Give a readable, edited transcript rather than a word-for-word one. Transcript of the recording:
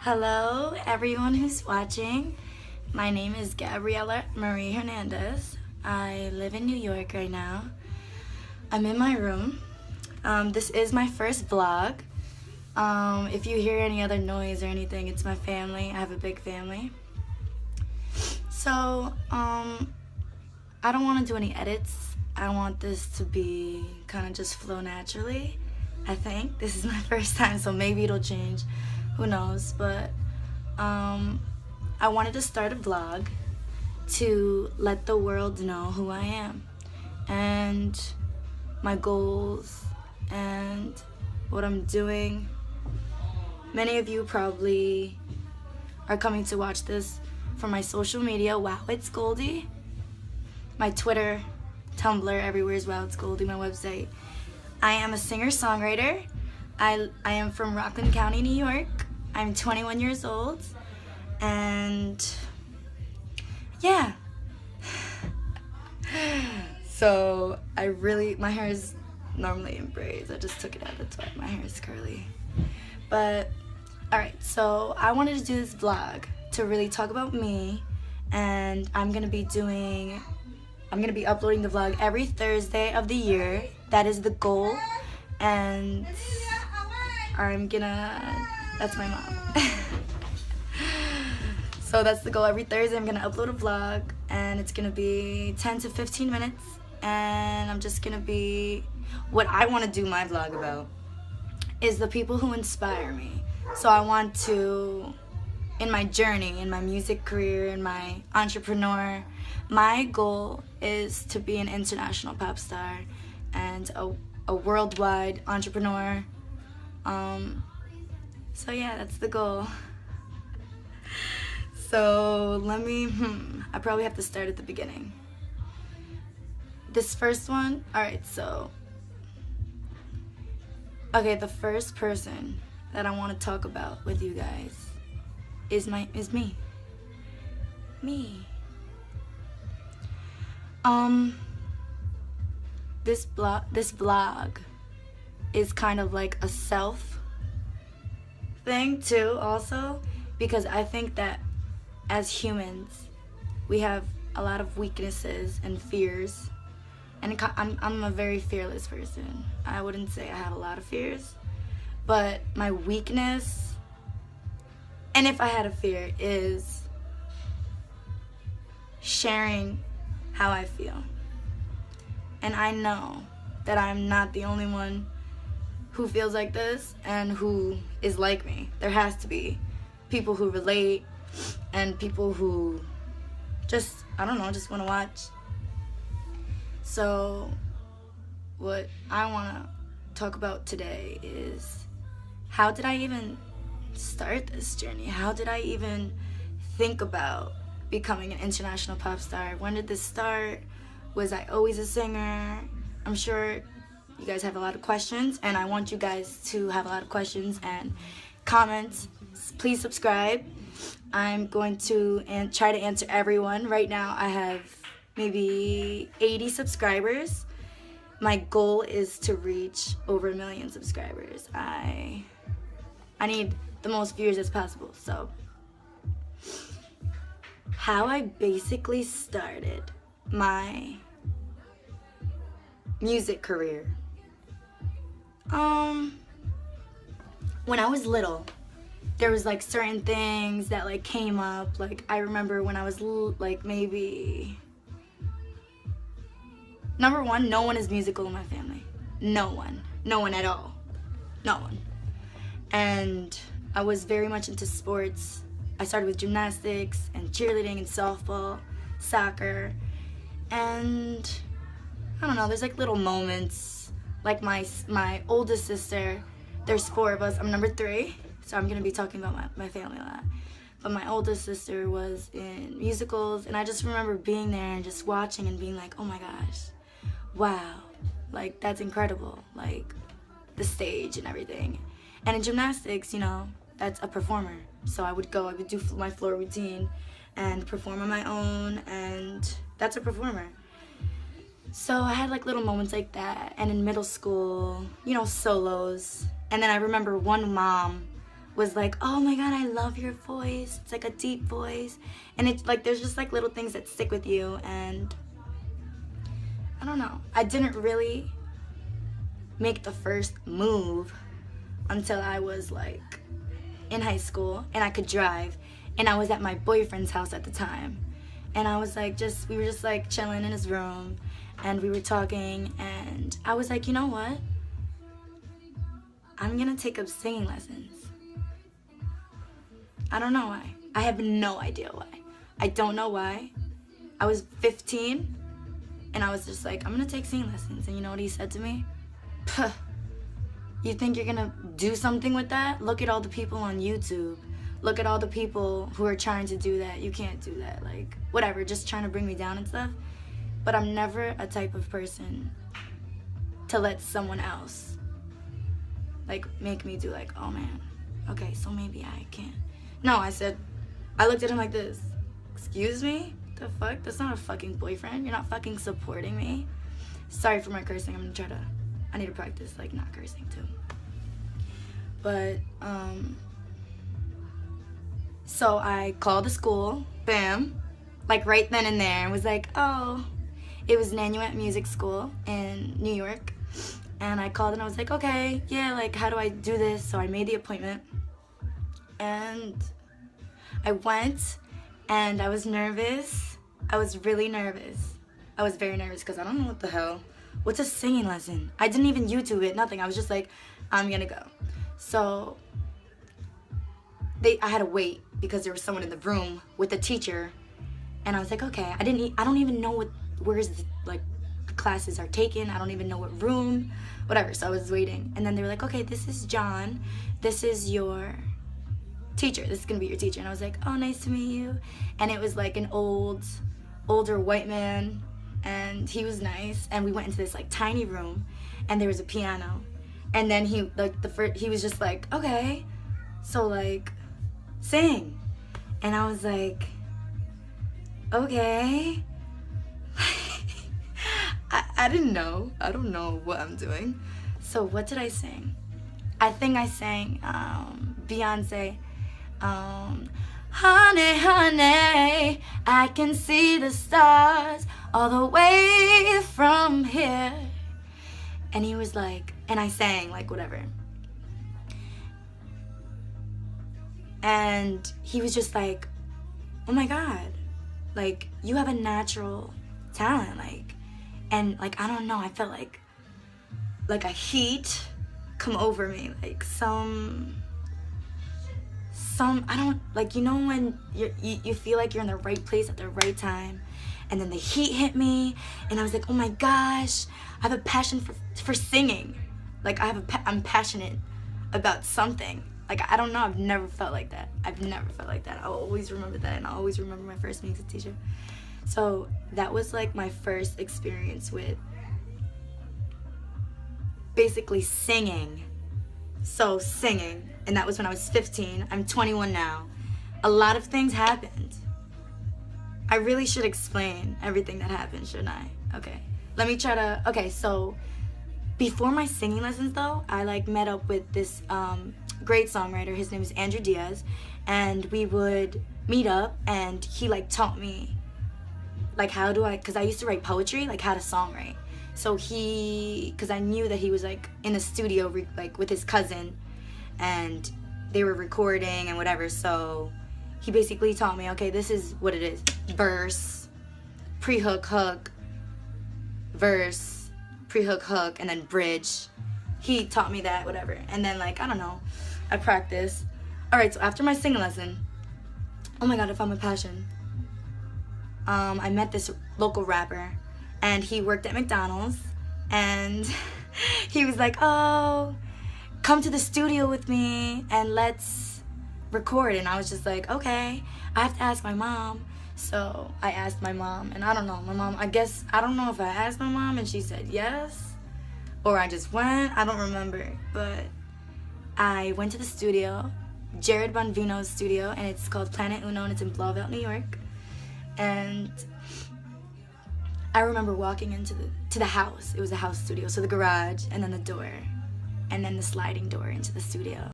Hello, everyone who's watching. My name is Gabriela Marie Hernandez. I live in New York right now. I'm in my room. This is my first vlog. If you hear any other noise or anything, it's my family. I have a big family. So, I don't want to do any edits. I want this to be kind of just flow naturally. I think this is my first time, so maybe it'll change. Who knows? But I wanted to start a vlog to let the world know who I am and my goals and what I'm doing. Many of you probably are coming to watch this from my social media. Wow, it's Goldie. My Twitter, Tumblr, everywhere is Wow, it's Goldie, my website. I am a singer-songwriter. I am from Rockland County, New York. I'm 21 years old, and yeah. So my hair is normally in braids. I just took it out, that's why my hair is curly. But, alright, so I wanted to do this vlog to really talk about me, and I'm gonna be uploading the vlog every Thursday of the year. That is the goal, and that's my mom. So that's the goal. Every Thursday I'm gonna upload a vlog, and it's gonna be 10 to 15 minutes, and I'm just gonna be, what I want to do my vlog about is the people who inspire me. So I want to, in my journey, in my music career, in my entrepreneur, my goal is to be an international pop star and a worldwide entrepreneur. So yeah, that's the goal. So I probably have to start at the beginning. This first one, alright, so, okay, the first person that I want to talk about with you guys is me. Me. This vlog is kind of like a self thing too, also, because I think that as humans we have a lot of weaknesses and fears, and I'm a very fearless person. I wouldn't say I have a lot of fears, but my weakness, and if I had a fear, is sharing how I feel. And I know that I'm not the only one who feels like this and who is like me. There has to be people who relate and people who just want to watch. So what I want to talk about today is, how did I even start this journey? How did I even think about becoming an international pop star? When did this start? Was I always a singer? I'm sure you guys have a lot of questions, and I want you guys to have a lot of questions and comments. Please subscribe. I'm going to try to answer everyone. Right now I have maybe 80 subscribers. My goal is to reach over 1 million subscribers. I need the most viewers as possible. So, how I basically started my music career. When I was little, there was like certain things that like came up. Like I remember when I was maybe, number one, no one is musical in my family. No one at all. No one. And I was very much into sports. I started with gymnastics and cheerleading and softball, soccer, and I don't know, there's like little moments. Like my oldest sister, there's 4 of us, I'm number 3, so I'm gonna be talking about my family a lot. But my oldest sister was in musicals, and I just remember being there and just watching and being like, oh my gosh, wow, like that's incredible, like the stage and everything. And in gymnastics, that's a performer. So I would do my floor routine and perform on my own, and that's a performer. So I had like little moments like that, and in middle school, solos. And then I remember one mom was like, oh my God, I love your voice. It's like a deep voice. And it's like, there's just like little things that stick with you. And I don't know. I didn't really make the first move until I was like in high school and I could drive. And I was at my boyfriend's house at the time. And I was like, we were just like chilling in his room and we were talking. And I was like, you know what? I'm gonna take up singing lessons. I don't know why. I have no idea why. I don't know why. I was 15 and I was just like, I'm gonna take singing lessons. And you know what he said to me? Puh, you think you're gonna do something with that? Look at all the people on YouTube. Look at all the people who are trying to do that. You can't do that. Like, whatever, just trying to bring me down and stuff. But I'm never a type of person to let someone else, like, make me do like, oh man, okay, so maybe I can't. No, I looked at him like this. Excuse me? The fuck? That's not a fucking boyfriend. You're not fucking supporting me. Sorry for my cursing. I need to practice, like, not cursing too. But, so I called the school, bam, like right then and there, and was like, oh, it was Nanuet Music School in New York. And I called and I was like, okay, yeah, like, how do I do this? So I made the appointment. And I went, and I was nervous. I was really nervous. I was very nervous because I don't know what the hell. What's a singing lesson? I didn't even YouTube it, nothing. I was just like, I'm gonna go. So I had to wait because there was someone in the room with the teacher. And I was like, okay, I don't even know where's the classes are taken. I don't even know what room, whatever. So I was waiting. And then they were like, okay, this is John. This is your teacher. This is gonna be your teacher. And I was like, oh, nice to meet you. And it was like an older white man, and he was nice. And we went into this like tiny room, and there was a piano. And then he was just like, okay, so like, sing. And I was like, okay. I didn't know. I don't know what I'm doing. So what did I sing? I think I sang Beyonce. Honey, honey, I can see the stars all the way from here. And he was like, and I sang like whatever. And he was just like, oh my God, like, you have a natural talent, like, and like, I don't know, I felt like a heat come over me, like some, I don't, like, you know when you feel like you're in the right place at the right time, and then the heat hit me, and I was like, oh my gosh, I have a passion for singing, like, I'm passionate about something. Like, I don't know, I've never felt like that. I'll always remember that, and I'll always remember my first music teacher. So that was like my first experience with basically singing. So singing, and that was when I was 15. I'm 21 now. A lot of things happened. I really should explain everything that happened, shouldn't I? Okay, let me try to, okay, so before my singing lessons though, I like met up with this great songwriter. His name is Andrew Diaz, and we would meet up, and he like taught me like because I used to write poetry, like how to songwrite. So because I knew that he was like in the studio like with his cousin, and they were recording and whatever. So he basically taught me, okay, this is what it is: verse, pre-hook, hook, verse, pre-hook, hook, and then bridge. He taught me that, whatever. And then, like, I don't know, I practiced. All right, so after my singing lesson, oh my God, I found my passion. I met this local rapper, and he worked at McDonald's, and he was like, oh, come to the studio with me and let's record. And I was just like, okay, I have to ask my mom. So I asked my mom, and I don't know, my mom, I don't know if I asked my mom and she said yes, or I just went, I don't remember. But I went to the studio, Jared Bonvino's studio, and it's called Planet Uno, and it's in Blauvelt, New York. And I remember walking into the house. It was a house studio, so the garage, and then the door, and then the sliding door into the studio.